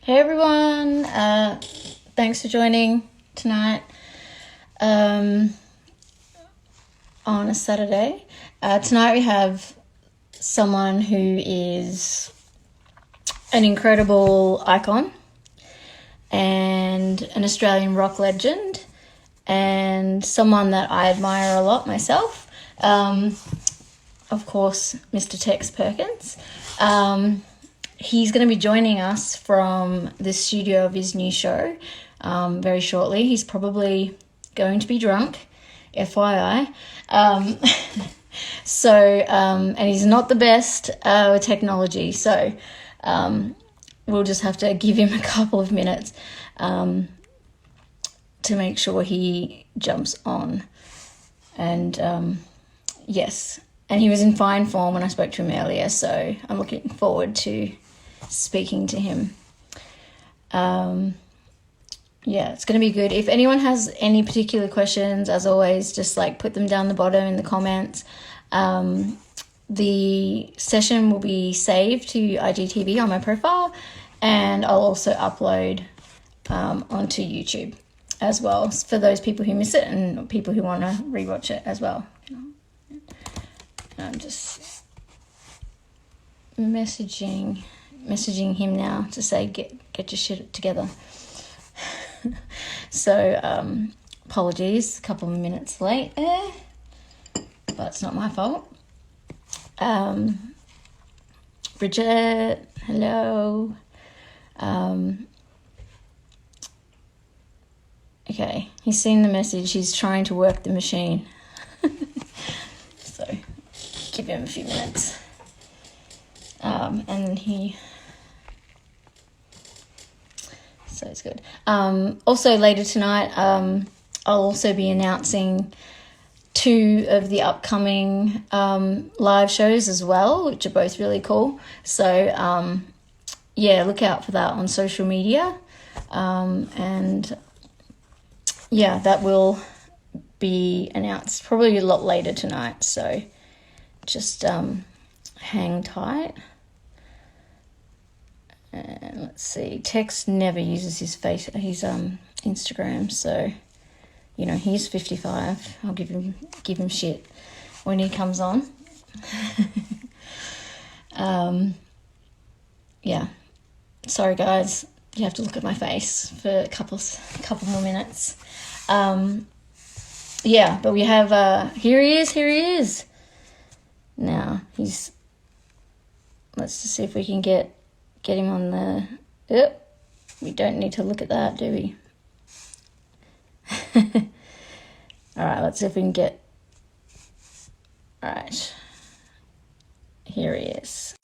Hey everyone, thanks for joining tonight on a Saturday. Tonight we have someone who is an incredible icon and an Australian rock legend and someone that I admire a lot myself. Of course, Mr. Tex Perkins. He's going to be joining us from the studio of his new show very shortly. He's probably going to be drunk, FYI. And he's not the best with technology, so we'll just have to give him a couple of minutes to make sure he jumps on. And yes, and he was in fine form when I spoke to him earlier, so I'm looking forward to speaking to him. Yeah, it's going to be good. If anyone has any particular questions, as always, just put them down the bottom in the comments. The session will be saved to IGTV on my profile, and I'll also upload onto YouTube as well for those people who miss it and people who want to rewatch it as well. I'm just messaging him now to say get your shit together. So apologies, a couple of minutes late there, but it's not my fault. Bridget, hello. Okay, he's seen the message. He's trying to work the machine. So give him a few minutes. And so it's good. Also later tonight, I'll also be announcing 2 of the upcoming live shows as well, which are both really cool. So yeah, look out for that on social media. And yeah, that will be announced probably a lot later tonight. So just hang tight. And let's see, Tex never uses his Instagram, so he's 55. I'll give him shit when he comes on. Yeah, sorry guys, you have to look at my face for a couple more minutes. Yeah, but we have here he is. Now let's just see if we can get him on the... Yep, we don't need to look at that, do we? All right, let's see if we can get... All right. Here he is.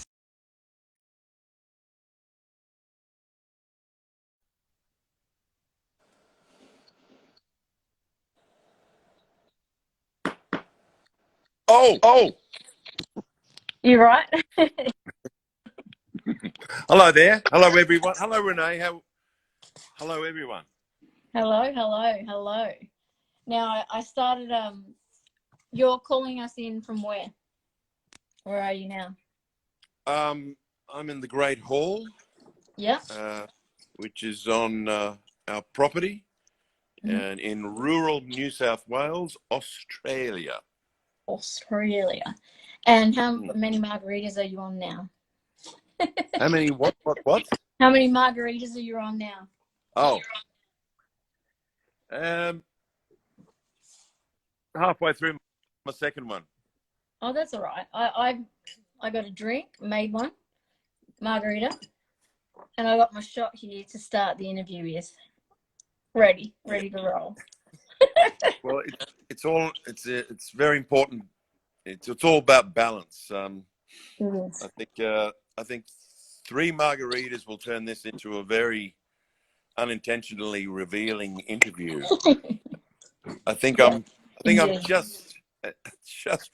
Oh, You right? hello there. Hello, everyone. Hello, Renee. Hello, everyone. Hello. Now, I started... You're calling us in from where? Where are you now? I'm in the Great Hall. Yep. Which is on our property and in rural New South Wales, Australia. And how many margaritas are you on now? How many? What? How many margaritas are you on now? Oh. Halfway through my second one. Oh, that's all right. I got a drink, made one, margarita, and I got my shot here to start the interview with. Ready to roll. Well, it's very important. It's all about balance. I think 3 margaritas will turn this into a very unintentionally revealing interview. I think I'm just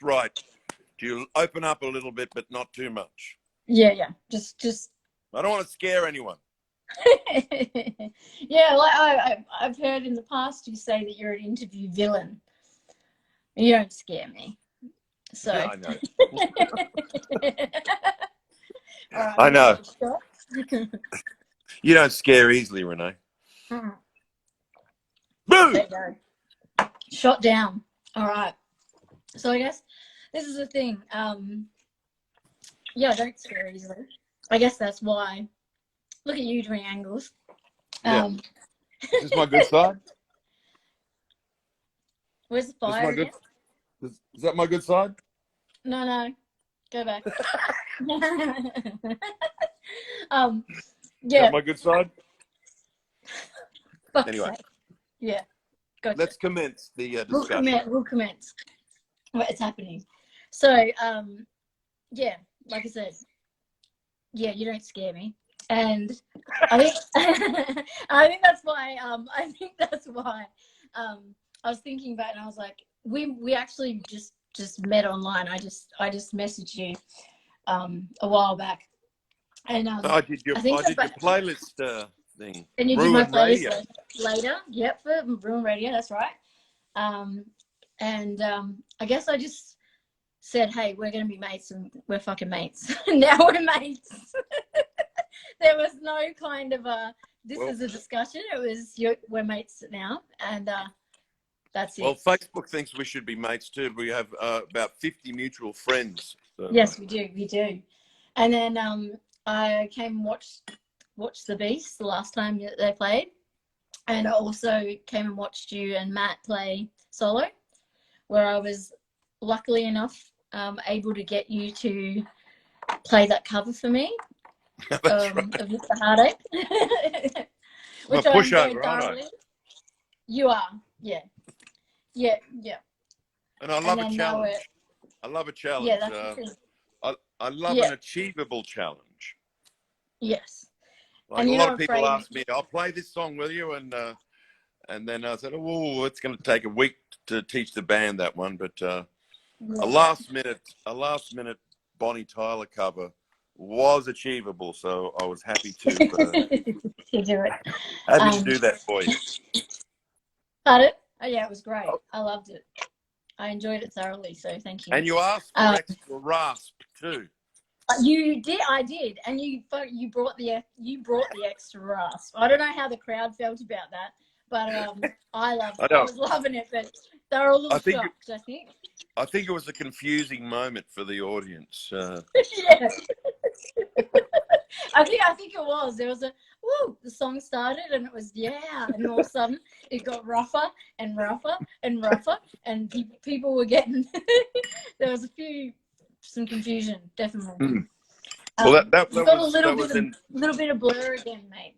right. You open up a little bit, but not too much. Yeah. Just. I don't want to scare anyone. Yeah, I've heard in the past you say that you're an interview villain. You don't scare me. So. Yeah, I know. All right, I know. You don't scare easily, Renee. Mm. Boo! There you go. Shot down. All right. So I guess this is the thing. Yeah, I don't scare easily. I guess that's why. Look at you doing angles. Yeah. Is this my good side? Where's the fire again? Is that my good side? No. Go back. Is Yeah. that my good side? Anyway. Sake. Yeah. Gotcha. Let's commence the discussion. We'll commence. What is happening? So, yeah, like I said, yeah, you don't scare me, and I think I think that's why I was thinking about it, and I was like, we actually just met online. I just messaged you a while back, and I did your playlist thing. And you did my playlist later. Yep, for Ruin Radio. That's right. And I guess I just said, hey, we're going to be mates, and we're fucking mates. Now we're mates. There was no kind of this is a discussion. It was, we're mates now, and that's it. Well, Facebook thinks we should be mates too. We have about 50 mutual friends. So. Yes, we do. And then I came and watched The Beast the last time they played, and I also came and watched you and Matt play solo, where I was luckily enough able to get you to play that cover for me of Mr. Heartache. Which I enjoyed thoroughly. You are, yeah. And I love a challenge. I love a challenge. Yeah, that's the thing. I love an achievable challenge. Yes. Like a lot of people ask me, I'll play this song with you, and then I said, oh, it's going to take a week to teach the band that one, but a last minute Bonnie Tyler cover was achievable, so I was happy to do it. Happy to do that for you. Got it? Oh yeah, it was great. I loved it. I enjoyed it thoroughly, so thank you. And you asked for extra rasp too. You did, I did, and you brought the extra rasp. I don't know how the crowd felt about that, but I loved it. I was loving it, but they were a little shocked. I think it was a confusing moment for the audience. Yeah. I think it was. There was the song started and it was and all of a sudden it got rougher and rougher and rougher, and people were getting there was some confusion, definitely. Mm. Well, that got a little bit of blur again, mate.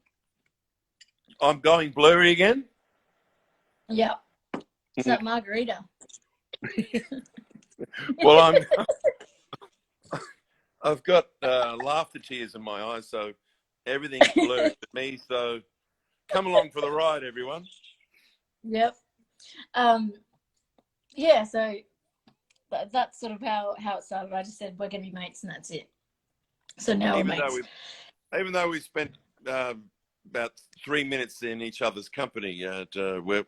I'm going blurry again? Yeah. It's that margarita. Well, I've got laughter tears in my eyes, so everything's blurred to me. So come along for the ride, everyone. Yep. Yeah, so that's sort of how it started. I just said we're going to be mates, and that's it. So now we're mates. Even though we spent about 3 minutes in each other's company, we're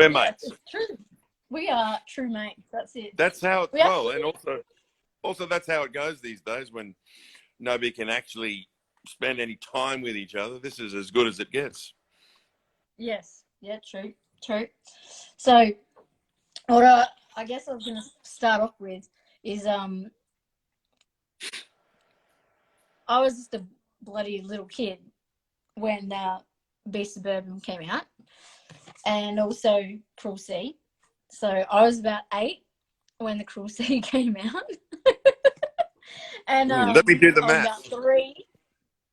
mates. It's true. We are true mates. That's it. That's how it goes, and also that's how it goes these days when nobody can actually spend any time with each other. This is as good as it gets. Yes. Yeah. True. So, what I guess I was going to start off with is I was just a bloody little kid when Be Suburban came out, and also Cruel Sea. So I was about 8 when the Cruel Sea came out. And let me do the math.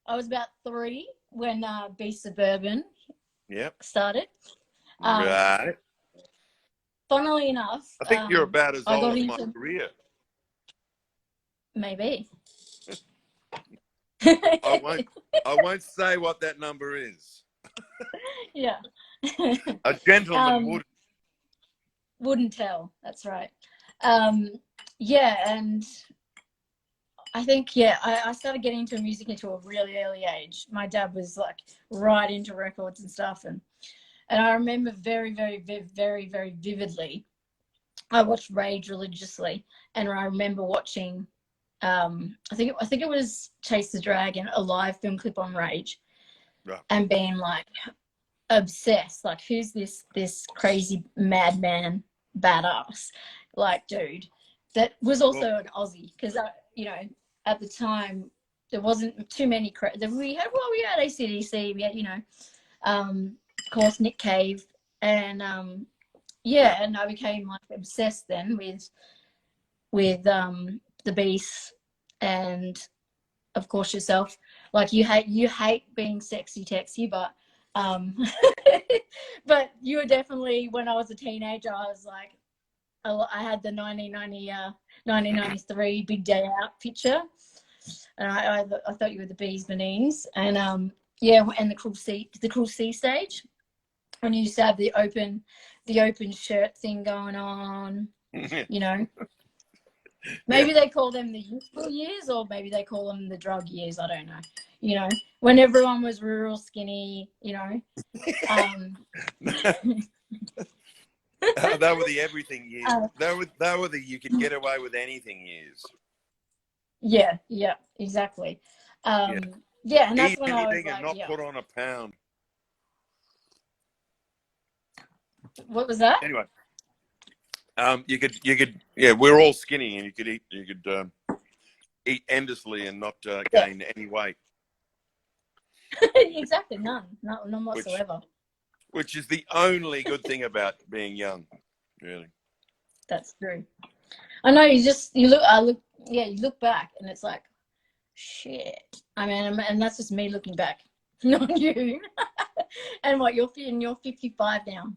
I was about 3 when Be Suburban started. Right. Funnily enough, I think you're about as old as my career. Maybe. I won't say what that number is. Yeah. A gentleman wouldn't tell. That's right. Yeah, and I think I started getting into music into a really early age. My dad was like right into records and stuff, and I remember very, very, very, very, very vividly. I watched Rage religiously, and I remember watching. I think it was Chase the Dragon, a live film clip on Rage, Right. and being like obsessed. Like, who's this crazy madman badass? Like, dude, that was also an Aussie, because at the time there wasn't too many. We had AC/DC, we had of course Nick Cave, and and I became like obsessed then with the Beast, and of course yourself. Like, you hate being sexy Texy, but but you were definitely, when I was a teenager, I was like, I had the 1993 Big Day Out picture, and I thought you were the bees Beanies, and and the Cruel Sea stage, when you used to have the open shirt thing going on, Maybe they call them the youthful years, or maybe they call them the drug years. I don't know. When everyone was real skinny, They were the everything years. They were the you could get away with anything years. Yeah, exactly. And that's when I was like, and not put on a pound. What was that? Anyway, you could, we're all skinny, and you could eat endlessly and not gain any weight. Exactly, none whatsoever. Which is the only good thing about being young, really. That's true. I know. You look back, and it's like, shit. I mean, and that's just me looking back, not you. And what, you're 55 now?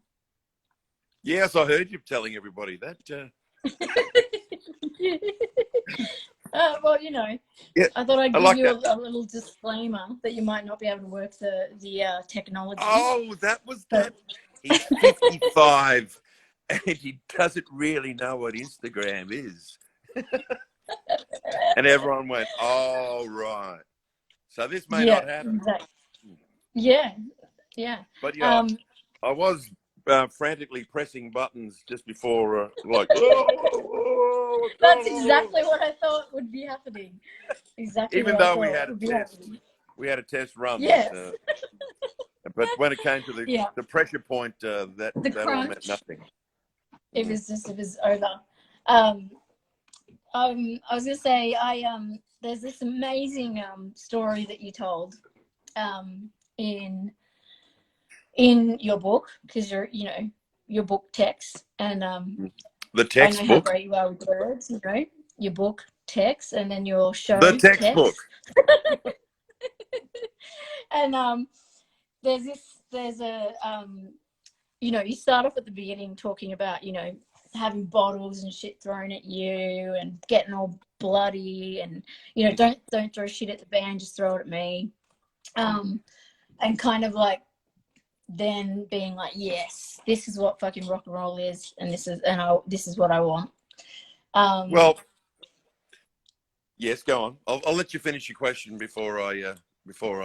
Yes, I heard you telling everybody that. Well, I thought I'd give you a little disclaimer that you might not be able to work the technology. Oh, that was that. He's 55 and he doesn't really know what Instagram is. And everyone went, oh, right. So this may not happen. Exactly. Yeah. But I was frantically pressing buttons just before, that's exactly what I thought would be happening. Exactly. Even though we had a test, we had a test run. Yes. But when it came to the pressure point, that all meant nothing. It was over. I was gonna say, there's this amazing story that you told in your book, because your book Tex, and the textbook. I know how great you are with words. Your book Tex, and then your show the textbook. And there's a you start off at the beginning talking about having bottles and shit thrown at you and getting all bloody, and don't throw shit at the band, just throw it at me, and kind of like then being like, yes, this is what fucking rock and roll is, and this is what I want. Well, yes, go on. I'll let you finish your question before I before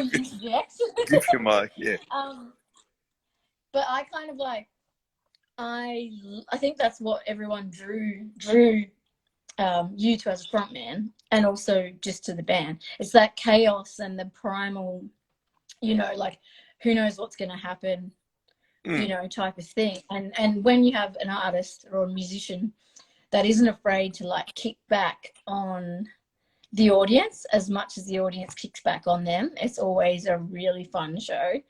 you interject. Give you my But I kind of like, I think that's what everyone drew you to as a frontman, and also just to the band. It's that chaos and the primal, like, who knows what's going to happen, type of thing. And when you have an artist or a musician that isn't afraid to like kick back on the audience as much as the audience kicks back on them, it's always a really fun show.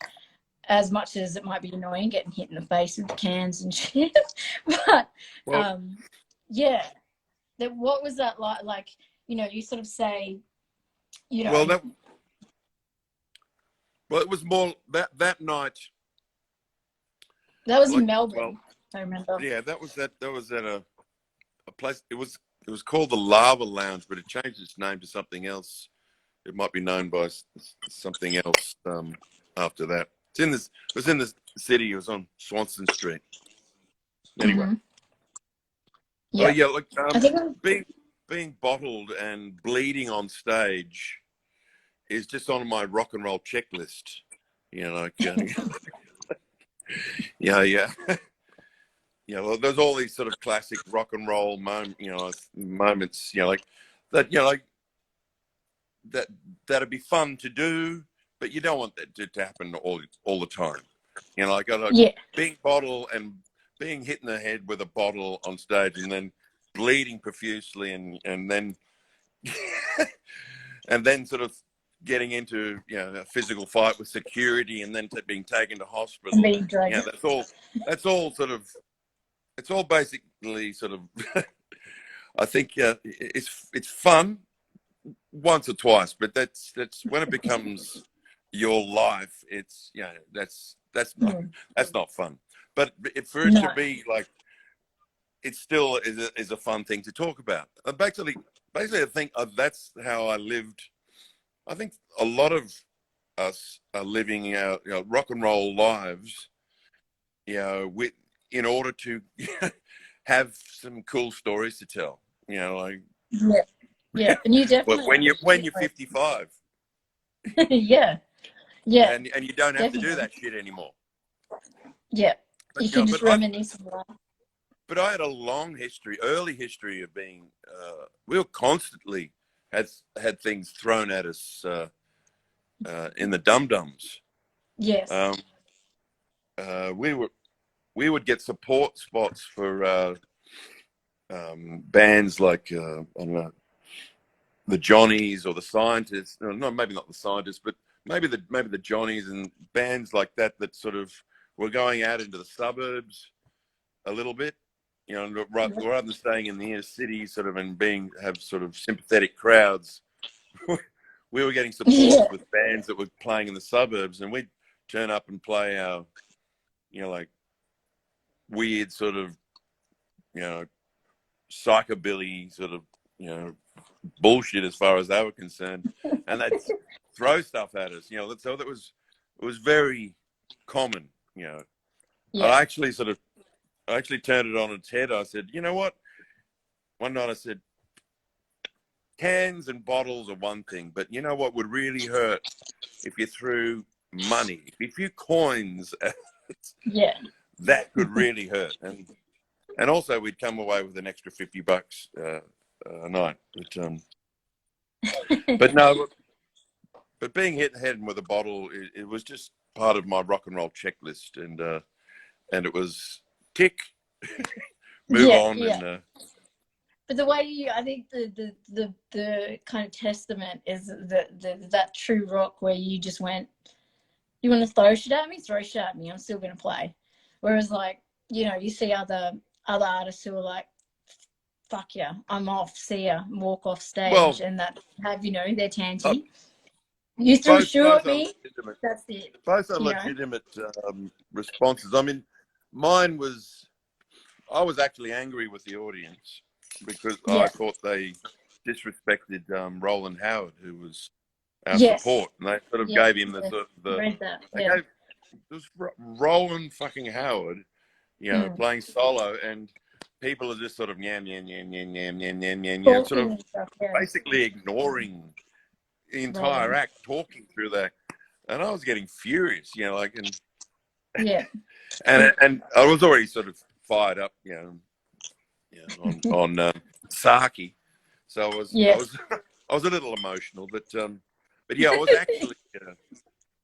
As much as it might be annoying getting hit in the face with cans and shit. But what was that like? Like, you sort of say, Well, it was more that night. That was in Melbourne, I remember. Yeah, that was at a place. It was called the Lava Lounge, but it changed its name to something else. It might be known by something else after that. It was in the city. It was on Swanston Street. Anyway. Mm-hmm. Being bottled and bleeding on stage is just on my rock and roll checklist. Well, there's all these sort of classic rock and roll moments, like that. that that'd be fun to do, but you don't want that to happen all the time. You know, like being hit in the head with a bottle on stage, and then bleeding profusely, and then and then sort of getting into a physical fight with security, and then being taken to hospital. That's all sort of. It's all basically sort of. I think it's fun once or twice, but that's when it becomes your life. It's that's not fun. But for it to be like, it still is a fun thing to talk about. Basically, I think that's how I lived. I think a lot of us are living our rock and roll lives, in order to have some cool stories to tell. Like and you definitely when you're 55, yeah, and you don't have definitely. to do that shit anymore. Yeah, but, you can just reminisce of that. But I had a early history of being. We were constantly had things thrown at us in the dum-dums. Yes. We would get support spots for bands like I don't know, the Johnnies or the Scientists. No, maybe not the Scientists, but maybe the Johnnies and bands like that sort of were going out into the suburbs a little bit. Rather than staying in the inner city, sort of, and have sort of sympathetic crowds, we were getting support with bands that were playing in the suburbs, and we'd turn up and play our, like weird sort of, psychobilly sort of, bullshit as far as they were concerned, and they'd throw stuff at us. So it was very common. I actually turned it on its head. I said, you know what? One night I said, cans and bottles are one thing, but you know what would really hurt if you threw money, if you coins at it, that could really hurt. And also we'd come away with an extra $50 a night. But being hit in the head with a bottle, it was just part of my rock and roll checklist, and it was tick, move on. Yeah. But the way I think the kind of testament is that true rock where you just went, you want to throw shit at me? Throw shit at me. I'm still going to play. Whereas, like, you see other artists who are like, fuck yeah, I'm off, see ya, walk off stage, and that have, their tanty. You threw shoe at me, that's it. Both are legitimate responses. I mean, mine was, I was actually angry with the audience because I thought they disrespected Roland Howard, who was our support, and they sort of gave him it was Roland fucking Howard, playing solo, and people are just sort of sort of basically ignoring the entire act, talking through that, and I was getting furious, and I was already sort of fired up, on Saki, so I was a little emotional, but yeah, I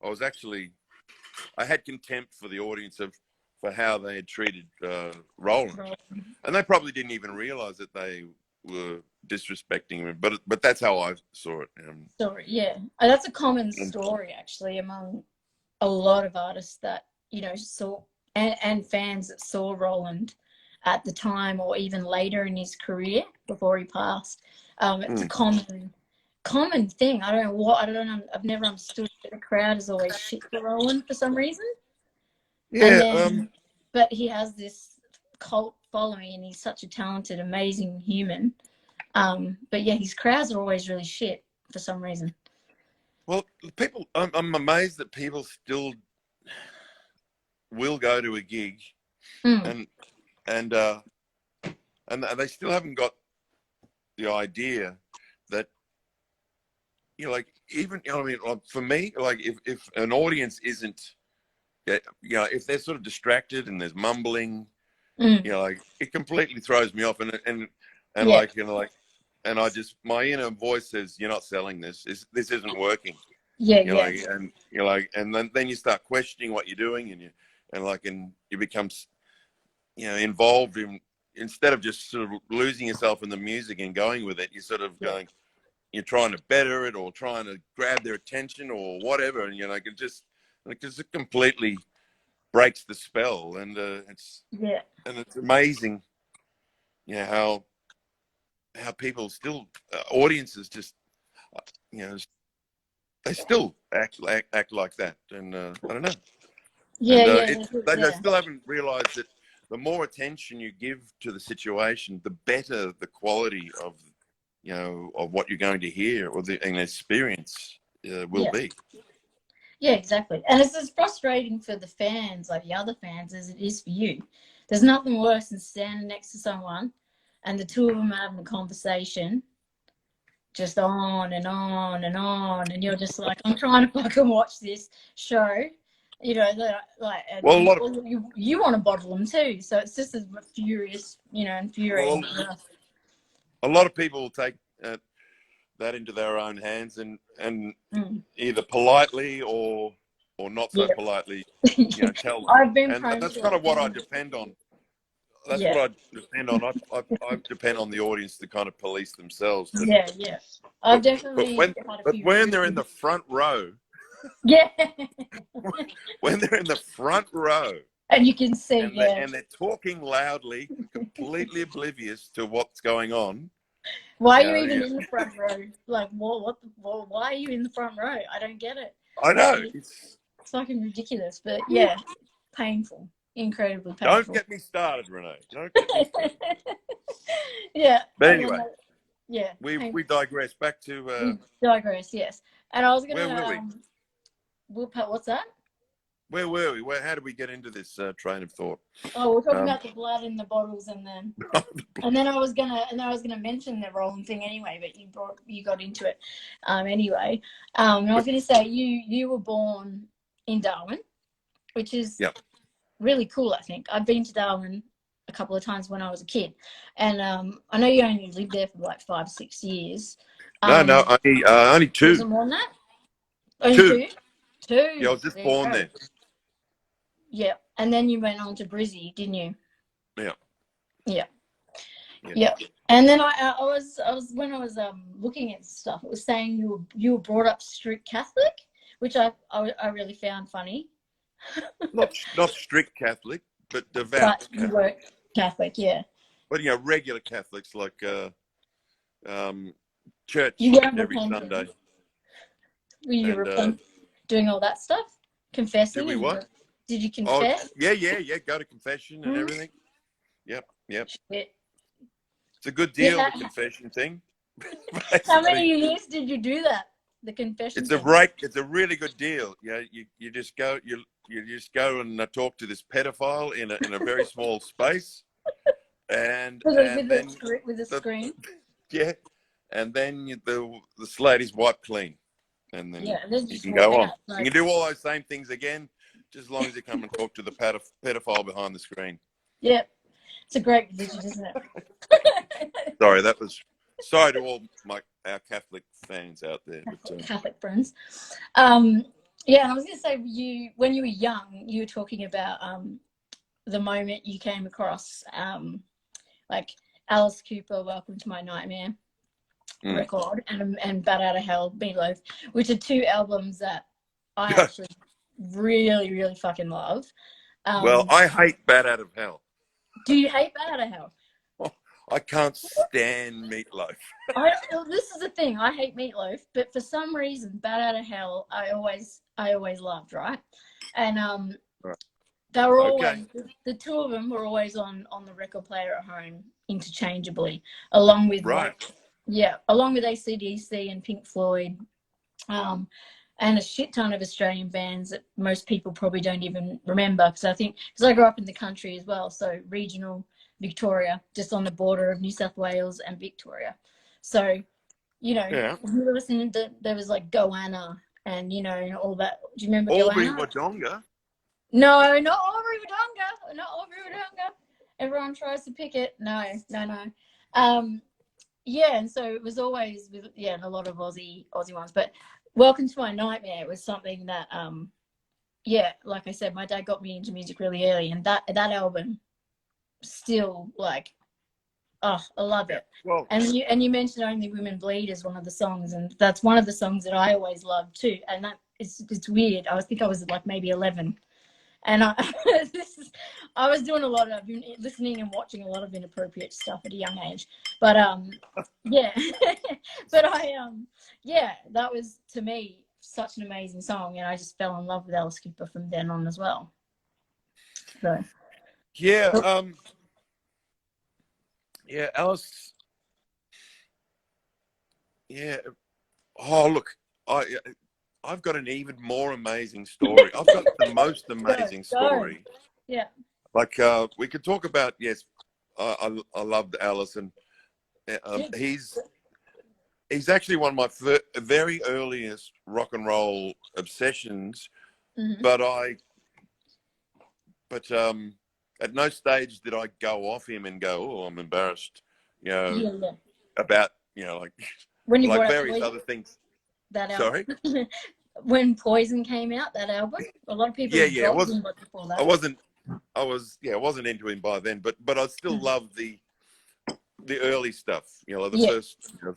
was actually I had contempt for the audience for how they had treated Roland, and they probably didn't even realize that they were disrespecting him, but that's how I saw it. That's a common story actually among a lot of artists that saw and fans that saw Roland at the time or even later in his career before he passed. It's a common thing. I don't know. I've never understood that the crowd is always shit for Roland for some reason. But he has this cult following, and he's such a talented, amazing human. But yeah, his crowds are always really shit for some reason. Well, I'm amazed that people still will go to a gig, and they still haven't got the idea that, like, even, I mean, for me, like, if an audience isn't, if they're sort of distracted and there's mumbling, like, it completely throws me off, and like, I just, my inner voice says, "You're not selling this. This isn't working." Yeah, You're yeah, like, and you're like, and then you start questioning what you're doing, and you become, involved in, instead of just sort of losing yourself in the music and going with it, you're sort of going, you're trying to better it or trying to grab their attention or whatever, and you're like, it completely breaks the spell, and it's amazing, how people still, audiences just, you know, they still act like that, and I don't know. yeah, And yeah, they still haven't realised that the more attention you give to the situation, the better the quality of what you're going to hear or an experience will be. Yeah, exactly. And it's as frustrating for the fans, like the other fans, as it is for you. There's nothing worse than standing next to someone and the two of them are having a conversation just on and on and on, and you're just like, I'm trying to fucking watch this show. Well, You want to bottle them too, so it's just as infuriating. A lot of people will take that into their own hands and either politely or not so politely, tell them. I've been And that's kind of what I depend on. That's what I depend on. I depend on the audience to kind of police themselves. Yeah. I've definitely had a few. When they're in the front row, yeah, when they're in the front row, and you can see, and they're talking loudly, completely oblivious to what's going on. Why are you even in the front row? Like, why are you in the front row? I don't get it. I know. It's fucking ridiculous, but painful. Incredibly painful. Don't get me started, Renee. Don't get me started. Yeah. But anyway, we digress. Back to... we digress, yes. And I was going to... Where were we? What's that? Where were we? How did we get into this train of thought? Oh, we're talking about the blood in the bottles, and then I was gonna mention the rolling thing anyway, but you got into it anyway. And I was gonna say you were born in Darwin, which is really cool. I think I've been to Darwin a couple of times when I was a kid, and I know you only lived there for like 5-6 years. No, only 2. Was it more than that? Only 2. Yeah, I was just born there. Yeah, and then you went on to Brizzy, didn't you? Yeah. And then I was when I was looking at stuff, it was saying you were brought up strict Catholic, which I really found funny. Not strict Catholic, but devout. But you were Catholic, yeah. But regular Catholics like church every Sunday. Were you doing all that stuff? Confessing? Did we what? Did you confess? Oh, yeah. Go to confession and everything. Yep. Shit. It's a good deal, the confession thing. How many years did you do that? The confession. It's a really good deal. You just go and talk to this pedophile in a very small space, and with a screen. Yeah, and then the slate is wiped clean, and then you can go on. You can do all those same things again, just as long as you come and talk to the pedophile behind the screen. Yeah, it's a great position, isn't it? Sorry to all our Catholic fans out there. Catholic friends. I was going to say, when you were young, you were talking about the moment you came across like Alice Cooper, Welcome to My Nightmare record, and Bat Out of Hell, Meatloaf, which are 2 albums that I actually really, really fucking love. Well, I hate Bat Out of Hell. Do you hate Bat Out of Hell? I can't stand Meatloaf. This is the thing. I hate Meatloaf, but for some reason, Bat Out of Hell, I always loved, right? And they were always the 2 of them were always on the record player at home interchangeably, along with along with AC/DC and Pink Floyd, and a shit ton of Australian bands that most people probably don't even remember, because I grew up in the country as well, so regional Victoria, just on the border of New South Wales and Victoria. So, we were listening to, there was like Goanna and, all that. Do you remember Albury Goanna? Wodonga? No, not Albury Wodonga. Not Albury Wodonga. Everyone tries to pick it. No. yeah, and so it was always with, yeah, and a lot of Aussie ones. But Welcome to My Nightmare was something that yeah, like I said, my dad got me into music really early, and that album still, like, oh, I love Yeah. it. Well, And you mentioned Only Women Bleed as one of the songs, and that's one of the songs that I always loved too. And that it's weird. I think I was like maybe 11, and I was doing a lot of listening and watching a lot of inappropriate stuff at a young age. But yeah, but yeah, that was to me such an amazing song, and I just fell in love with Alice Cooper from then on as well. So yeah, yeah, Alice. Yeah. Oh, look, I've got an even more amazing story. I've got the most amazing go. story. Yeah. Like, we could talk about, yes, I loved Alice, and he's actually one of my very earliest rock and roll obsessions. Mm-hmm. But at no stage did I go off him and go, oh, I'm embarrassed, Yeah. about, like When you like brought up various Poison, other things. that album. Sorry. When Poison came out, that album, a lot of people Yeah, had yeah. It dropped was. him, but before I that, wasn't. I wasn't into him by then, but I still love the early stuff. Like the yeah,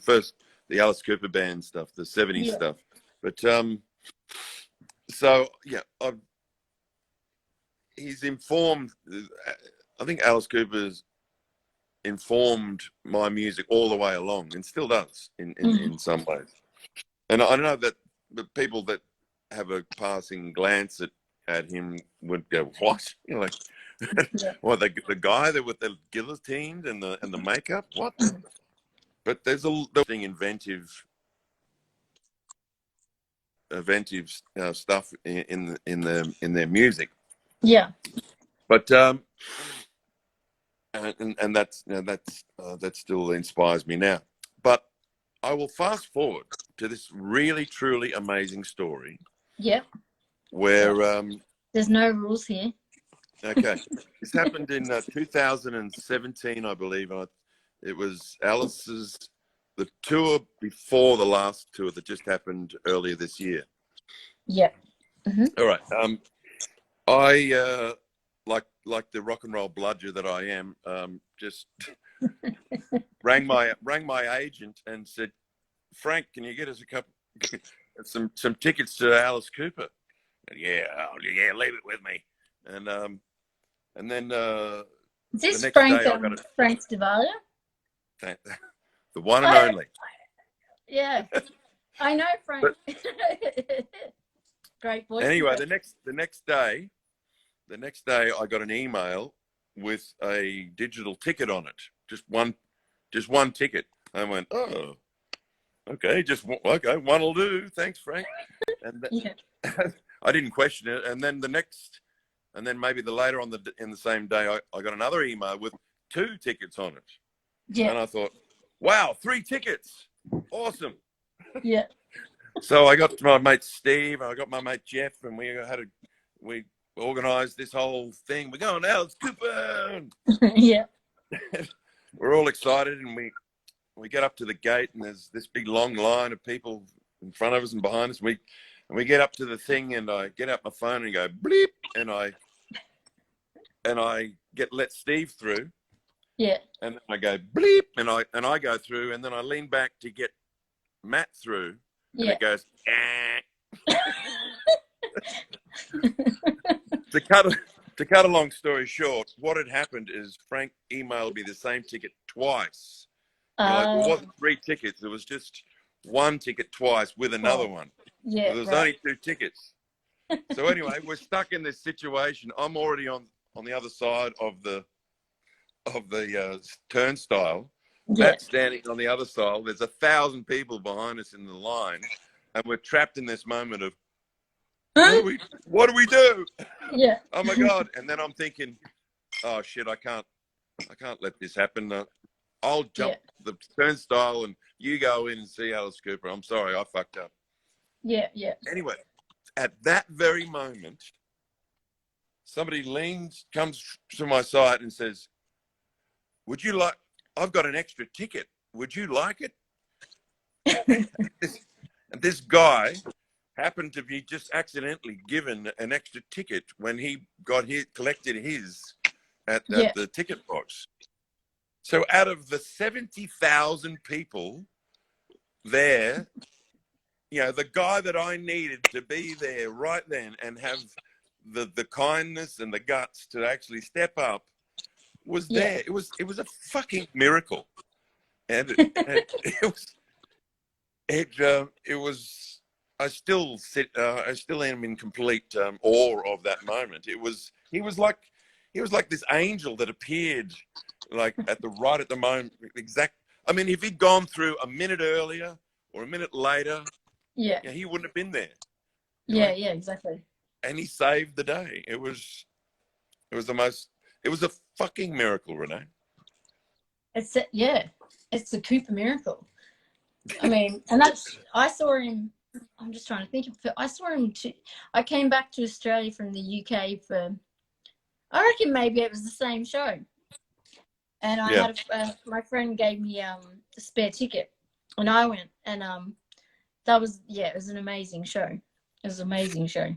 first the Alice Cooper band stuff, the '70s yeah, stuff. But so yeah, he's informed. I think Alice Cooper's informed my music all the way along, and still does in some ways. And I know that the people that have a passing glance at him would go, "What? Like, yeah, what, the guy that with the guillotines and the makeup? What?" But there's a thing inventive stuff in their music. yeah, But and that still inspires me now. But I will fast forward to this really truly amazing story yeah. where There's no rules here. okay, this happened in 2017, I believe. It was the tour before the last tour that just happened earlier this year. Yeah. Mm-hmm. All right. I like the rock and roll bludger that I am, just rang my agent and said, "Frank, can you get us a couple some tickets to Alice Cooper?" And, yeah, leave it with me. And then Is the this next Frank? day I got Frank Stavalia? the one and only. Yeah, I know Frank. But Great voice. anyway, the next day I got an email with a digital ticket on it. Just one ticket. I went, oh, okay, okay, one'll do. Thanks, Frank. And Yeah. I didn't question it. And then maybe later on in the same day, I got another email with 2 tickets on it. Yeah. And I thought, wow, 3 tickets. Awesome. Yeah. So I got my mate Steve, and I got my mate Jeff, and we organised this whole thing. We're going to Alice Cooper. Yeah. We're all excited, and we get up to the gate, and there's this big long line of people in front of us and behind us. And we get up to the thing, and I get out my phone and go bleep, and I let Steve through. Yeah. And then I go bleep, and I go through, and then I lean back to get Matt through, and Yeah. it goes. To cut a long story short, what had happened is Frank emailed me the same ticket twice. It wasn't 3 tickets; it was just 1 ticket twice with another one. Yeah. So there was only 2 tickets. So anyway, we're stuck in this situation. I'm already on the other side of the turnstile. Yeah. Matt's standing on the other side. There's 1,000 people behind us in the line, and we're trapped in this moment of what do we do? Yeah. Oh my God! And then I'm thinking, oh shit, I can't let this happen. I'll jump the turnstile and you go in and see Alice Cooper. I'm sorry, I fucked up. Yeah. Yeah. Anyway, at that very moment, somebody comes to my side and says, "Would you like? I've got an extra ticket would you like it? And this guy happened to be just accidentally given an extra ticket when he collected his at the ticket box. So out of the 70,000 people there, the guy that I needed to be there right then and have the kindness and the guts to actually step up was there. It was a fucking miracle, and it was. I still am in complete awe of that moment. He was like this angel that appeared like at the moment exact. I mean, if he'd gone through a minute earlier or a minute later, he wouldn't have been there. Yeah, exactly. And he saved the day. It was a fucking miracle, Renee. It's the Cooper miracle. I mean, and I saw him. I'm just trying to think. I saw him. I came back to Australia from the UK for. I reckon maybe it was the same show. And I had my friend gave me a spare ticket, and I went, and that was it was an amazing show. It was an amazing show.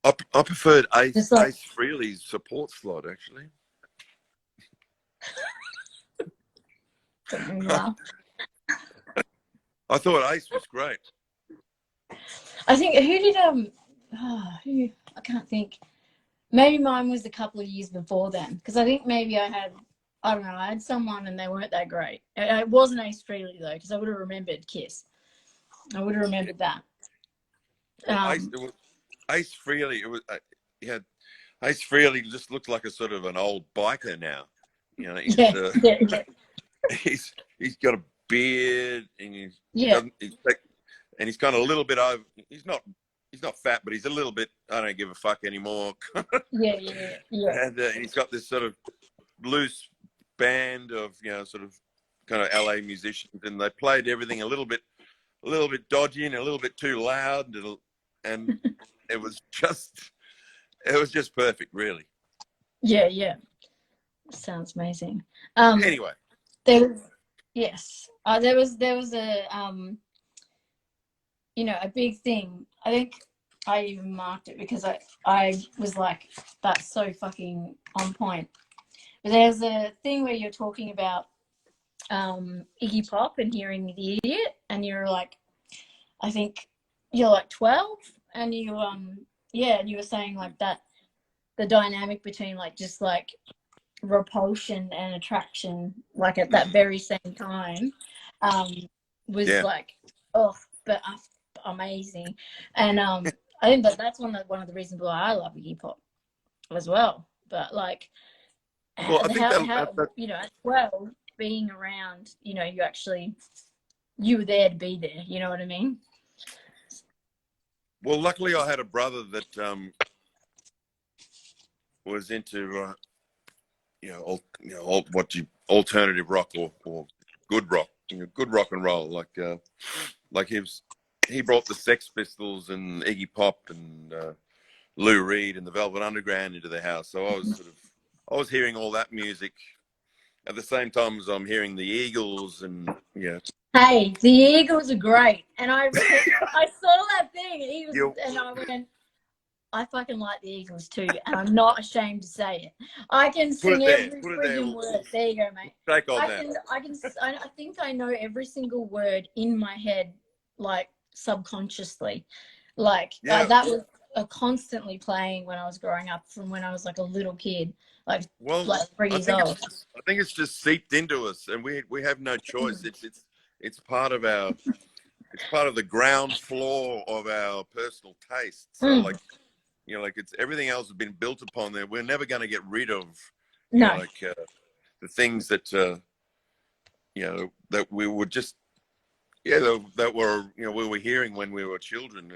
I preferred Ace Frehley's support slot, actually. I thought Ace was great. I think who did I can't think. Maybe mine was a couple of years before then, because I think maybe I had someone and they weren't that great. It wasn't Ace Frehley though, because I would have remembered Kiss. I would have remembered that. Ace Frehley. Ace Frehley just looks like a sort of an old biker now. He's got a beard and he's kind of a little bit over. He's not fat, but he's a little bit. I don't give a fuck anymore. And he's got this sort of loose band of sort of kind of LA musicians, and they played everything a little bit dodgy and a little bit too loud, and it was just perfect, really. Yeah. Sounds amazing. Anyway, there was a a big thing. I think I even marked it because I was like, that's so fucking on point. But there's a thing where you're talking about Iggy Pop and hearing The Idiot, and you're like, I think you're like 12, and you and you were saying like that the dynamic between like just like repulsion and attraction like at that very same time was like but amazing. And I think that's one of the reasons why I love Iggy Pop as well. But like I think how at 12 being around, you were there to be there, you know what I mean? Well, luckily I had a brother that was into alternative rock or good rock, good rock and roll. Like he brought the Sex Pistols and Iggy Pop and Lou Reed and the Velvet Underground into the house. So I was hearing all that music at the same time as I'm hearing the Eagles and Hey, the Eagles are great, and I saw that thing, and I went, I fucking like the Eagles too, and I'm not ashamed to say it. I can sing every friggin' word. There you go, mate. I think I know every single word in my head, like subconsciously. Like that was constantly playing when I was growing up, from when I was like a little kid, like 3 years old. I think it's just seeped into us, and we have no choice. It's part of the ground floor of our personal taste. So it's everything else has been built upon there. We're never going to get rid of the things that that we were just that were we were hearing when we were children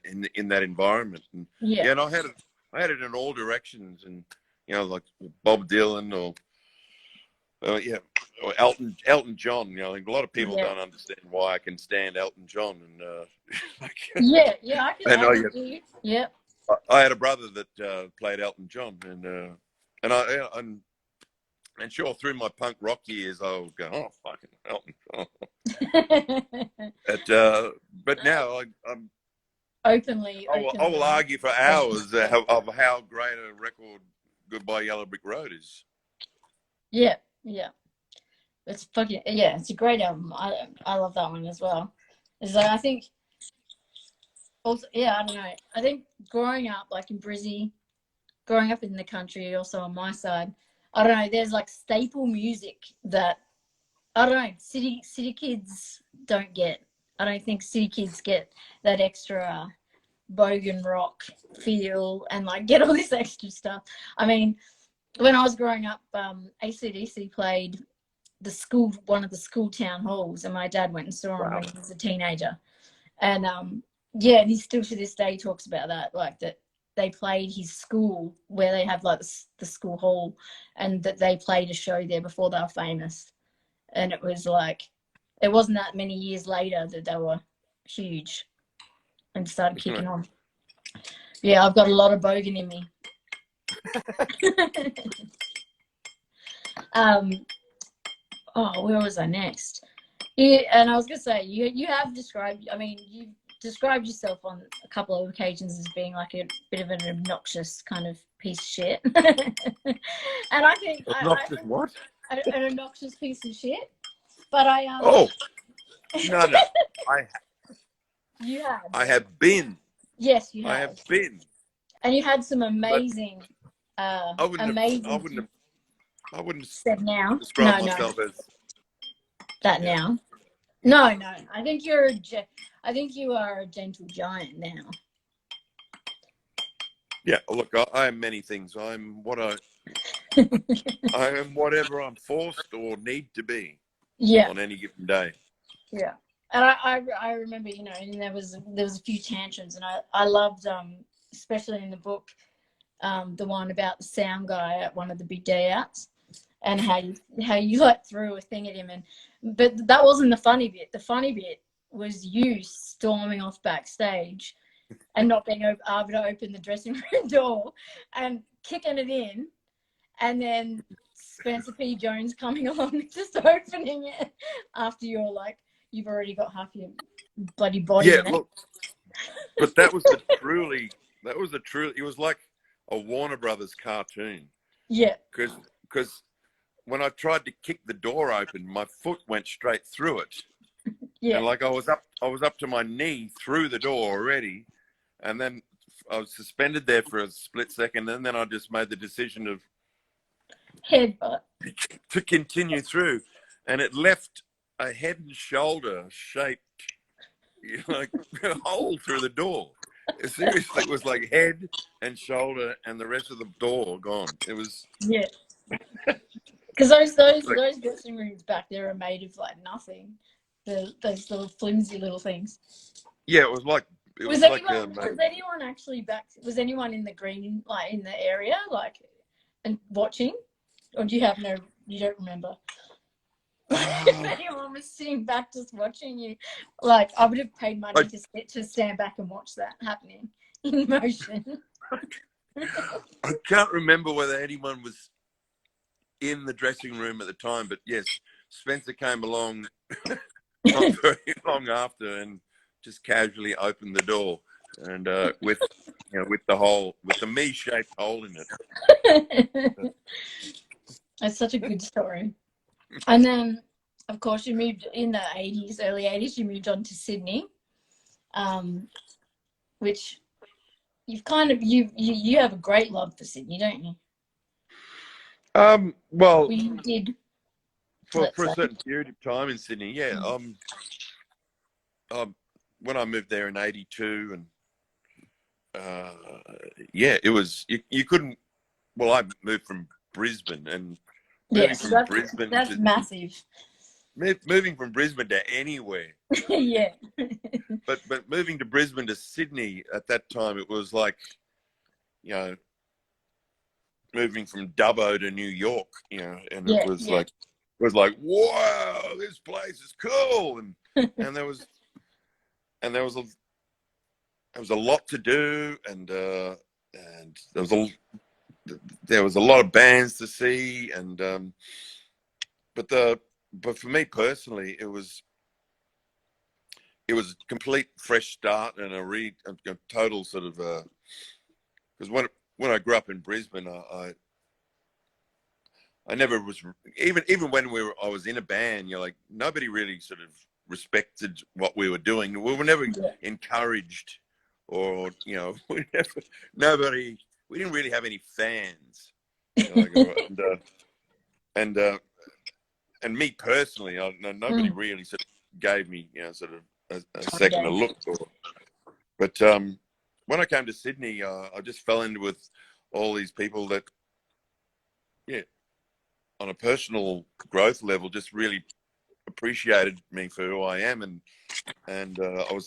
in that environment. And and I had it in all directions, and like Bob Dylan or Elton John. A lot of people don't understand why I can stand Elton John, and I can. I had a brother that played Elton John, and And sure, through my punk rock years, I would go, oh, fucking hell. But now I'm openly. I will argue for hours of how great a record Goodbye Yellow Brick Road is. Yeah, yeah. It's fucking, yeah, it's a great album. I love that one as well. It's like, I think also, yeah, I don't know. I think growing up like in Brizzy, growing up in the country, also on my side, I don't know, there's like staple music that I don't know, city kids don't get. I don't think city kids get that extra bogan rock feel and like get all this extra stuff. I mean, when I was growing up, AC/DC played one of the school town halls, and my dad went and saw him when he was a teenager. And yeah, and he still to this day talks about that, like that they played his school where they have like the school hall, and that they played a show there before they were famous. And it was like, it wasn't that many years later that they were huge and started kicking on. Yeah, I've got a lot of bogan in me. Where was I next? And I was gonna say, you have described. I mean, you've described yourself on a couple of occasions as being like a bit of an obnoxious kind of piece of shit. And I think Obnoxious what? An obnoxious piece of shit. But I no, you have. I have been. Yes, you have. I have been. And you had some amazing, I wouldn't said now. describe myself as that now. No. I think you are a gentle giant now. Yeah, look, I am many things. I am whatever I'm forced or need to be. Yeah. On any given day. Yeah. And I remember, and there was a few tantrums, and I loved especially in the book, the one about the sound guy at one of the big day outs, and how you like threw a thing at him, but that wasn't the funny bit. The funny bit was you storming off backstage and not being able to open the dressing room door and kicking it in, and then Spencer P. Jones coming along and just opening it after you've already got half your bloody body in it. Look, but that was it was like a Warner Brothers cartoon. Yeah. Because when I tried to kick the door open, my foot went straight through it. Yeah. And like I was up to my knee through the door already, and then I was suspended there for a split second, and then I just made the decision of headbutt to continue through, and it left a head and shoulder shaped like a hole through the door. Seriously, it was like head and shoulder, and the rest of the door gone. It was because those dressing rooms back there are made of like nothing. Those little flimsy little things. Yeah, it was like. Was anyone actually back? Was anyone in the green, like in the area, like and watching? Or do you have you don't remember? If anyone was sitting back just watching you, like I would have paid money to stand back and watch that happening in motion. I can't remember whether anyone was in the dressing room at the time, but yes, Spencer came along not very long after and just casually opened the door, and with the me-shaped hole in it. That's such a good story. And then, of course, you moved in the early 80s, you moved on to Sydney, which you've kind of, you have a great love for Sydney, don't you? Well, you did. For a certain period of time in Sydney, yeah. When I moved there in 82, and it was, you couldn't, well, I moved from Brisbane, and that's massive. Moving from Brisbane to anywhere. Yeah. But moving to Brisbane to Sydney at that time, it was like, moving from Dubbo to New York, and it was like, wow, this place is cool, and there was a lot to do, and there was there was a lot of bands to see, and but for me personally, it was a complete fresh start and a total sort of because when I grew up in Brisbane, I never was even when I was in a band, like nobody really sort of respected what we were doing. We were never encouraged, or we didn't really have any fans. And and me personally, nobody really sort of gave me sort of a second to look. But when I came to Sydney, I just fell in with all these people that, on a personal growth level, just really appreciated me for who I am, and I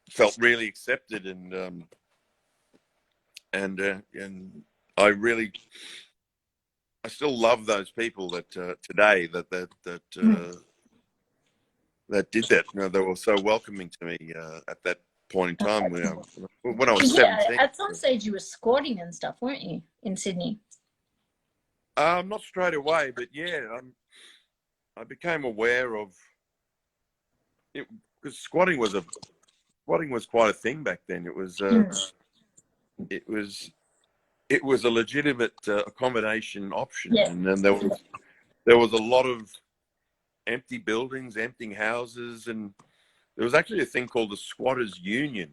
felt really accepted, and I still love those people that today that did that. They were so welcoming to me at that point in time when I was 17. At some stage you were squatting and stuff, weren't you, in Sydney? Not straight away, but I became aware of it because squatting was quite a thing back then. It was a legitimate accommodation option, and then there was a lot of empty buildings, empty houses, and there was actually a thing called the Squatters Union,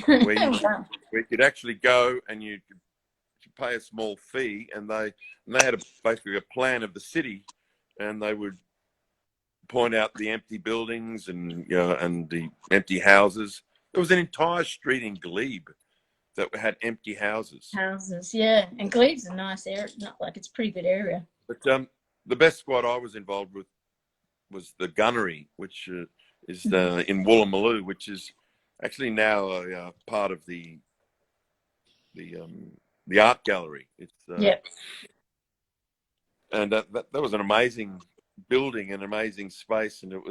where you could actually go and you could pay a small fee, and they had basically a plan of the city, and they would point out the empty buildings and the empty houses. There was an entire street in Glebe that had empty houses. And Glebe's a nice area. Not like it's a pretty good area. But the best squad I was involved with was the Gunnery, which is in Woolloomooloo, which is actually now a part of the art gallery. It's and that was an amazing building, an amazing space, and it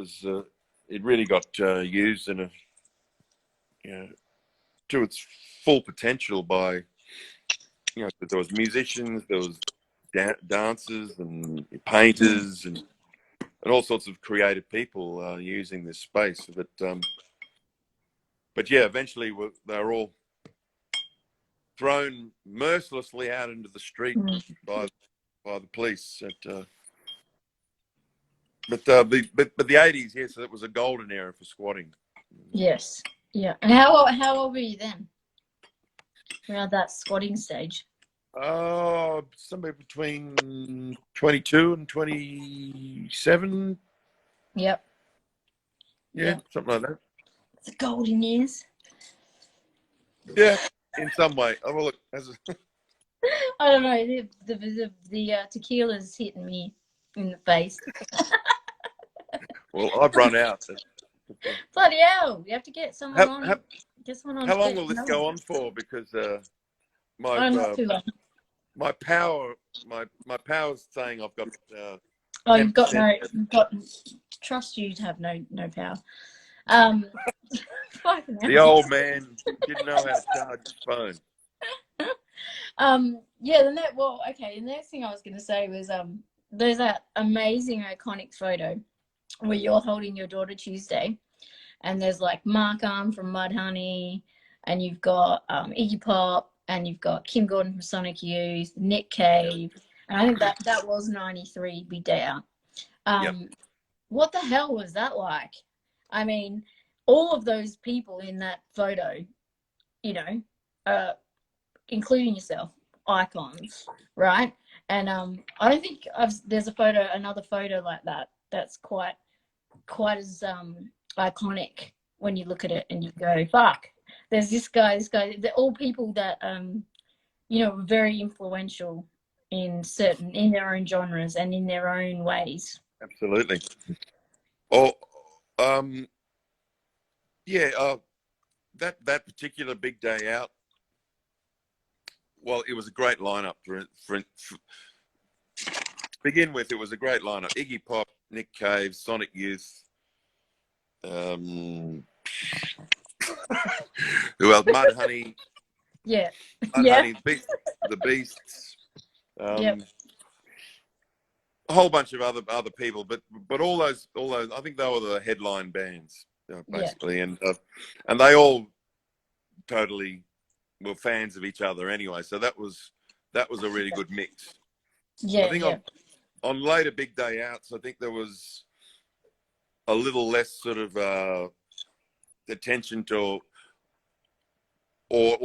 really got used in to its full potential by there was musicians, there was dancers and painters and all sorts of creative people using this space. But eventually they were all thrown mercilessly out into the street by the police. But the 80s, yes, that was a golden era for squatting. Yes, yeah. And how old were you then? Around that squatting stage? Somewhere between 22 and 27. Yep. Yeah, something like that. The golden years. Yeah, in some way. Oh, well, look, I don't know. The tequila's hitting me in the face. Well, I've run out. Bloody hell! You have to get someone on. How long will this go on for? Because my power's saying I've got. You've got trust you to have no power. The old man didn't know how to charge his phone. The next thing I was going to say was there's that amazing iconic photo where you're holding your daughter Tuesday, and there's like Mark Arm from Mudhoney, and you've got Iggy Pop, and you've got Kim Gordon from Sonic Youth, Nick Cave, and I think that was 93 Big Day Out. What the hell was that like? I mean, all of those people in that photo, including yourself, icons, right? And I don't think there's another photo like that that's quite as iconic when you look at it and you go, fuck, there's this guy. They're all people that were very influential in their own genres and in their own ways. Absolutely. That particular Big Day Out, well, it was a great lineup. To begin with, it was a great lineup. Iggy Pop, Nick Cave, Sonic Youth, who else? Mudhoney, Yeah. Honey, the Beasts, Yep. a whole bunch of other people, but all those I think they were the headline bands Yeah. basically, and they all totally were fans of each other anyway. So that was a really good mix. I Yeah. think Yeah. on later big day outs, I think there was a little less sort of attention to or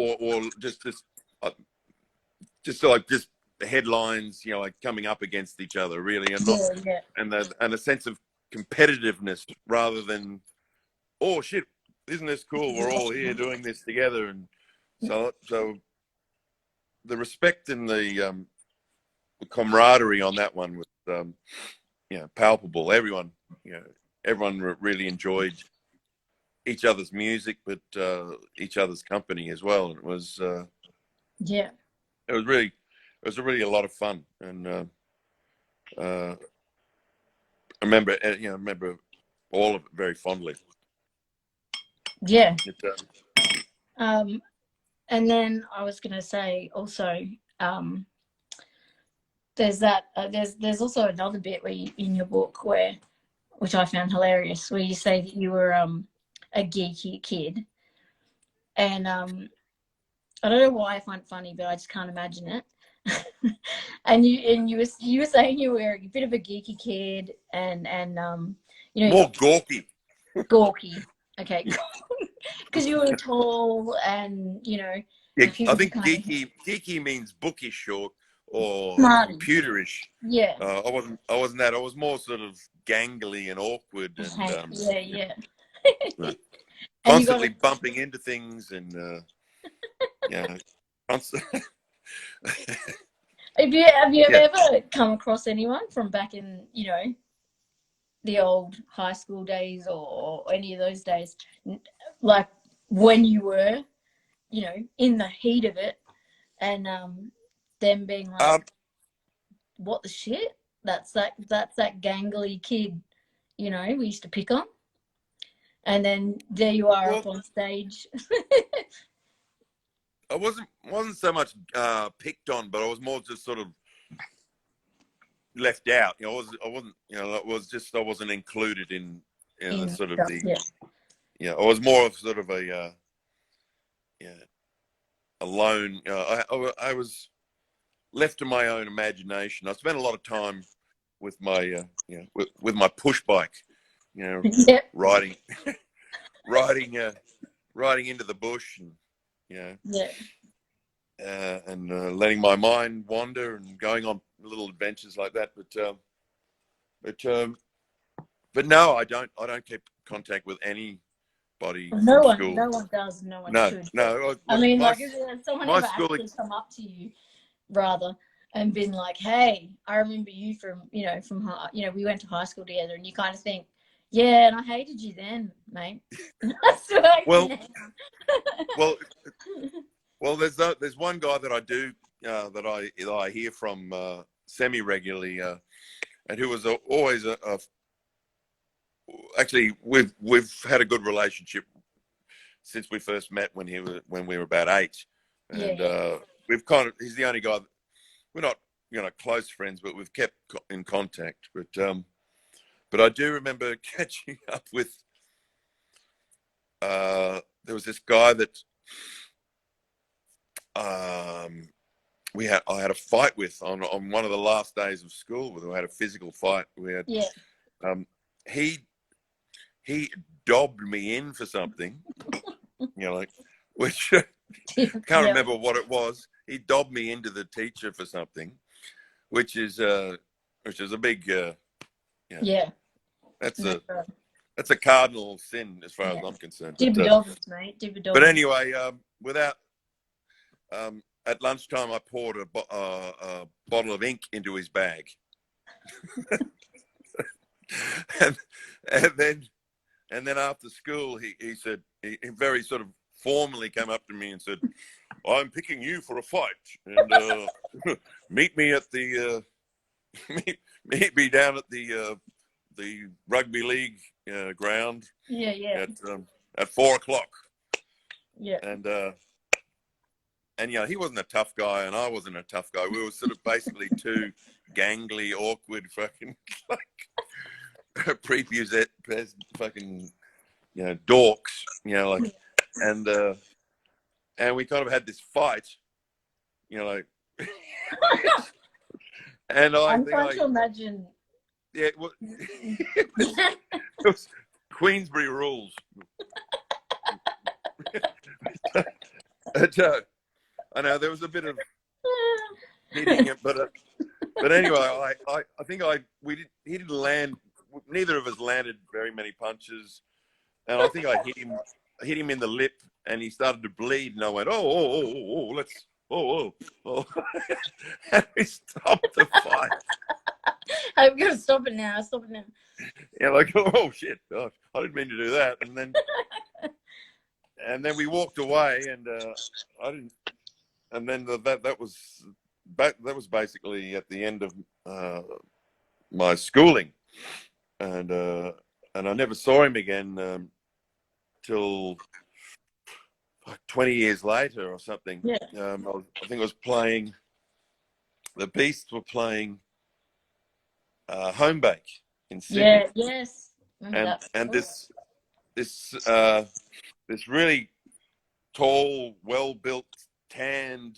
uh, just headlines, like coming up against each other really, and not Yeah. and a sense of competitiveness rather than, oh shit, isn't this cool? We're all here doing this together, and so the respect and the camaraderie on that one was palpable. Everyone really enjoyed each other's music, but each other's company as well. And it was Yeah. really a lot of fun, and I remember all of it very fondly. Yeah. It, And then I was going to say also, there's that there's also another bit where in your book which I found hilarious, where you say that you were a geeky kid, and I don't know why I find it funny, but I just can't imagine it. And you were saying you were a bit of a geeky kid, and more gawky. gawky. Okay, because you were tall, and Yeah, I people think kind of geeky means bookish or smarty. computerish. Yeah. I wasn't that. I was more sort of gangly and awkward, and Yeah. And you got constantly bumping into things, and have you ever come across anyone from back in the old high school days, or any of those days, like when you were in the heat of it, and them being like, what the shit, that's that gangly kid we used to pick on, and then there you are up on stage. I wasn't so much picked on, but I was more just sort of left out. I wasn't. I wasn't included in the sort of the. Yeah, I was more of sort of a alone. I was left to my own imagination. I spent a lot of time with my with my push bike, riding riding into the bush, and and letting my mind wander and going on little adventures like that. But no, I don't keep contact with anybody from school. No one does. No one should. No. I mean, like, if someone my ever school actually come up to you, rather, and been like, "Hey, I remember you from we went to high school together," and you kind of think, "Yeah, and I hated you then, mate." That's right. Well, there's one guy that I do that I hear from semi regularly, and who was always actually we've had a good relationship since we first met when we were about 8, and we've he's the only guy we're not close friends, but we've kept in contact. But I do remember catching up with there was this guy that I had a fight with on one of the last days of school. We had a physical fight. We had he dobbed me in for something, which can't remember what it was. He dobbed me into the teacher for something, which is a big that's a cardinal sin as far as I'm concerned. But anyway, without at lunchtime, I poured a bottle of ink into his bag, and then after school, he said he very sort of formally came up to me and said, "I'm picking you for a fight, and meet me at the meet me down at the rugby league ground at 4:00." Yeah. And and he wasn't a tough guy, and I wasn't a tough guy. We were sort of basically two gangly, awkward, fucking like prepubescent fucking dorks, like, and we kind of had this fight, like, and I'm trying to imagine. Yeah, well, it was Queensbury rules. I know there was a bit of hitting it, but anyway, I think he didn't land. Neither of us landed very many punches, and I think I hit him in the lip, and he started to bleed, and I went, let's, and we stopped the fight. I've got to stop it now. Stop it now. Yeah, like, oh shit, gosh, I didn't mean to do that, and then we walked away, and I didn't, and then that was basically at the end of my schooling, and I never saw him again till like 20 years later or something. Yeah. I think I was playing. The Beasts were playing home bake in Sydney. Yeah. Yes. And this really tall, well-built, tanned,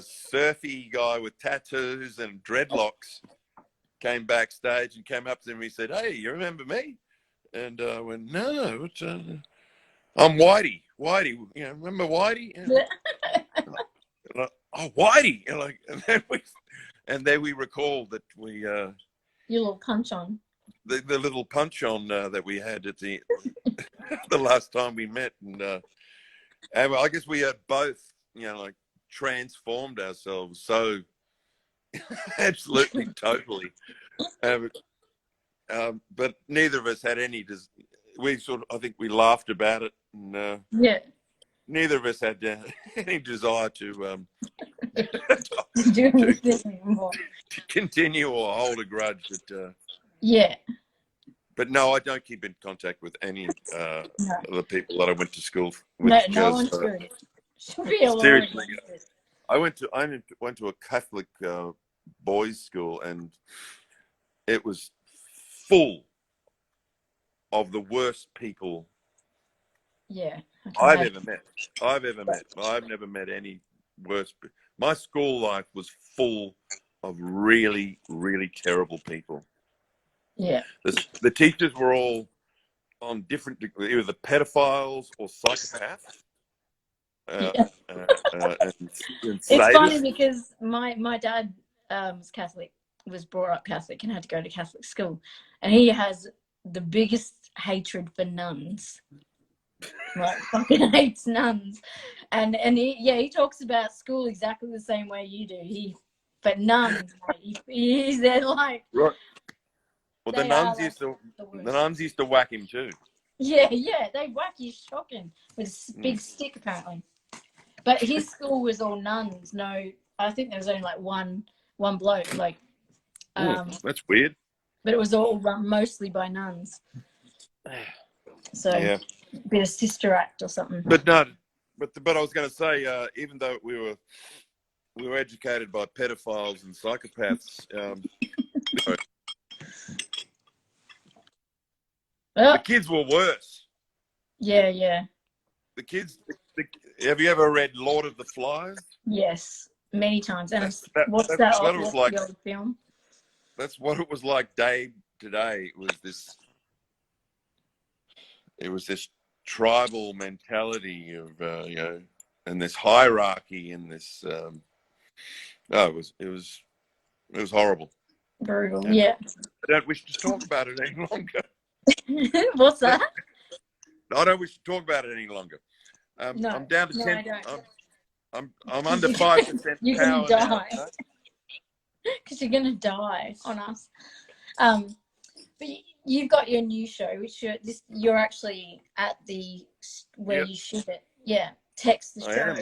surfy guy with tattoos and dreadlocks came backstage and came up to him. He said, "Hey, you remember me?" And I went, "No, I'm Whitey. Whitey, remember Whitey?" Oh, Whitey! And then we recalled that we your little punch on. The little punch on that we had at the the last time we met, and I guess we had both, like transformed ourselves so absolutely totally. But neither of us had any. I think we laughed about it, and neither of us had any desire to continue or hold a grudge. But no, I don't keep in contact with any of the people that I went to school with. No one's good. Seriously, I went to a Catholic boys' school, and it was full of the worst people. Yeah, I've ever met. I've never met any worse. My school life was full of really, really terrible people. Yeah. The teachers were all on different, either pedophiles or psychopaths. And it's funny because my dad was Catholic, was brought up Catholic, and had to go to Catholic school, and he has the biggest hatred for nuns. Like, fucking hates nuns, and he talks about school exactly the same way you do. But nuns, he's there like. Right. Well, the nuns used to whack him too. Yeah, they whack you shocking with a big stick apparently. But his school was all nuns. No, I think there was only like one bloke. Like, that's weird. But it was all run mostly by nuns. So, a bit of Sister Act or something. But no, but I was going to say, even though we were educated by pedophiles and psychopaths, the kids were worse. Yeah. The kids. Have you ever read Lord of the Flies? Yes, many times. And what's that old film? That's what it was like day to day. It was this tribal mentality of and this hierarchy and this. It was horrible. Brutal. Yeah. I don't wish to talk about it any longer. What's that? I don't wish to talk about it any longer. No, I'm down to 10. I'm under 5% power. You're gonna die. Because you're gonna die on us. But you've got your new show, which you're actually at where you shoot it. Yeah, Tex the show.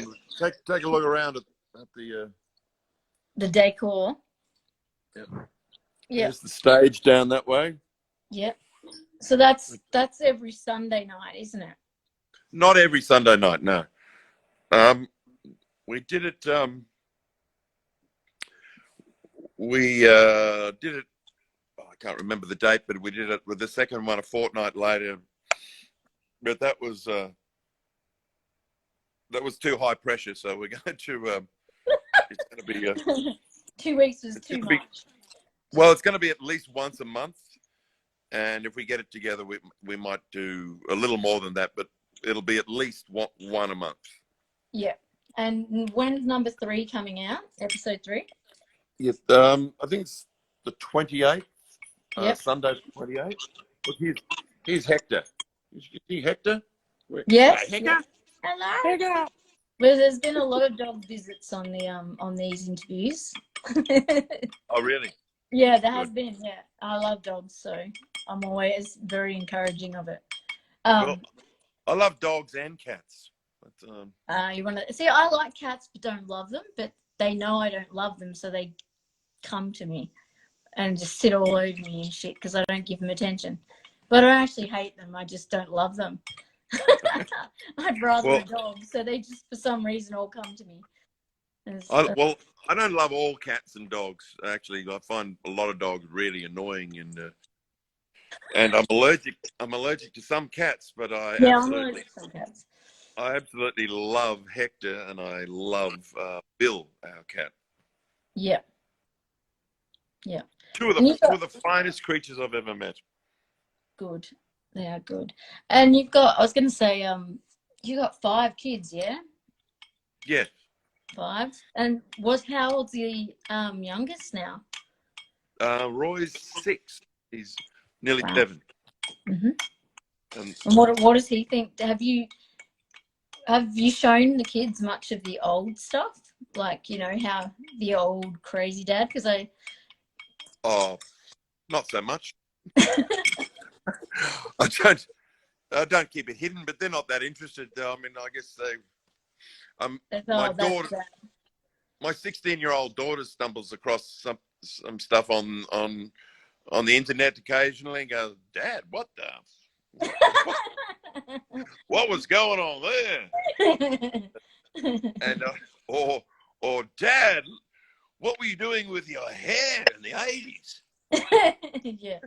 Take a look around at the decor. Yeah. Yeah. There's the stage down that way. Yep. So that's every Sunday night, isn't it? Not every Sunday night, no. we did it. We did it. Oh, I can't remember the date, but we did it with the second one a fortnight later. But that was too high pressure. So we're going to. It's going to be 2 weeks was too much. Well, it's going to be at least once a month, and if we get it together, we might do a little more than that, but it'll be at least one a month. Yeah. And when's number 3 coming out? Episode 3? Yes. I think it's the 28th. Yep. Sunday the 28th. Look, here's Hector. You see Hector? Yes. Hector? Yes. Hello. Hector. Well, there's been a lot of dog visits on these interviews. Oh, really? Yeah, there has been. Yeah, I love dogs, so I'm always very encouraging of it. Well, I love dogs and cats. But, you want to see? I like cats, but don't love them. But they know I don't love them, so they come to me and just sit all over me and shit because I don't give them attention. But I don't actually hate them. I just don't love them. I'd rather a dog, so they just for some reason all come to me. I don't love all cats and dogs. Actually, I find a lot of dogs really annoying, and I'm allergic. I'm allergic to some cats, but I'm allergic to some cats. I absolutely love Hector, and I love Bill, our cat. Yeah. Yeah. Two of the finest creatures I've ever met. Good. They are good. And you've got, I was going to say, you got 5 kids, yeah? Yes. 5. And how old's the youngest now? Roy's 6. He's nearly 7. Mm-hmm. And what does he think? Have you shown the kids much of the old stuff? Like, how the old crazy dad? Because Oh, not so much. I don't keep it hidden, but they're not that interested. I mean, I guess my 16-year-old daughter stumbles across some stuff on the internet occasionally and goes, "Dad, what was going on there?" And or Dad, what were you doing with your hair in the 80s? Yeah.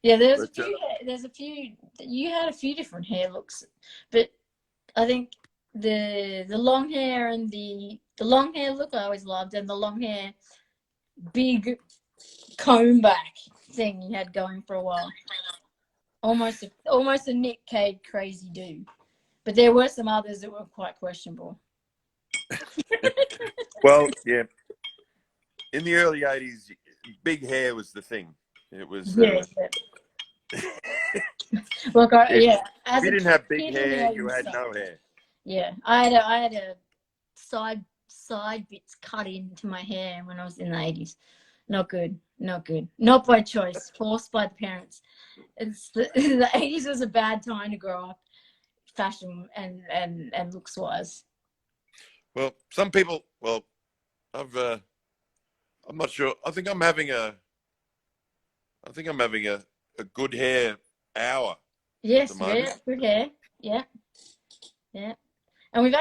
Yeah, there's a few. You had a few different hair looks, but I think the long hair and the long hair look I always loved, and the long hair big comb back thing you had going for a while. Almost a Nick Cave crazy dude, but there were some others that were quite questionable. Well, yeah. In the early 80s, big hair was the thing. It was. Yeah. Look, if you didn't have big hair, you had no hair. Yeah, I had a side bits cut into my hair when I was in the 80s. Not good. Not by choice, forced by the parents. The 80s was a bad time to grow up, fashion and looks wise. Well, some people. Well, I'm not sure. I think I'm having a good hair hour. Yes, yeah, good hair. Yeah. And we've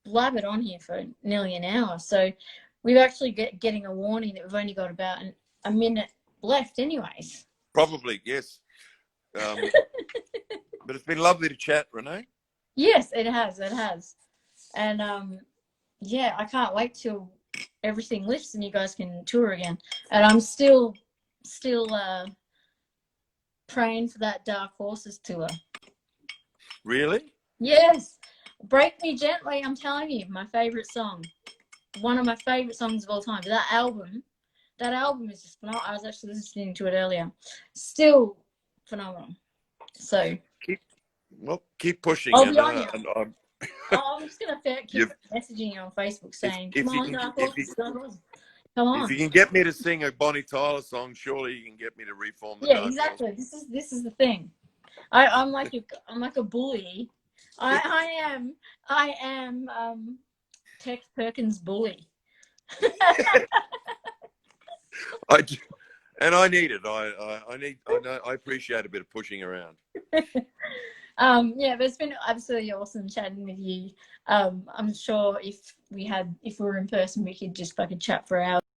blabbered on here for nearly an hour, so we've actually getting a warning that we've only got about a minute left, anyways. Probably, yes. But it's been lovely to chat, Renee. Yes, it has. And yeah, I can't wait till everything lifts and you guys can tour again. And I'm still praying for that Dark Horses tour. Really? Yes. Break Me Gently, I'm telling you, my favorite song. One of my favorite songs of all time. That album is just phenomenal. I was actually listening to it earlier. Still phenomenal. So keep pushing. I'll be on you. I'm just going to keep messaging you on Facebook saying, come on. If you can get me to sing a Bonnie Tyler song, surely you can get me to reform the Dark exactly. Horse. This is the thing. I'm like a bully. I am Tex Perkins bully. I need it. I appreciate a bit of pushing around. Yeah, but it's been absolutely awesome chatting with you. I'm sure if we were in person, we could just fucking chat for hours.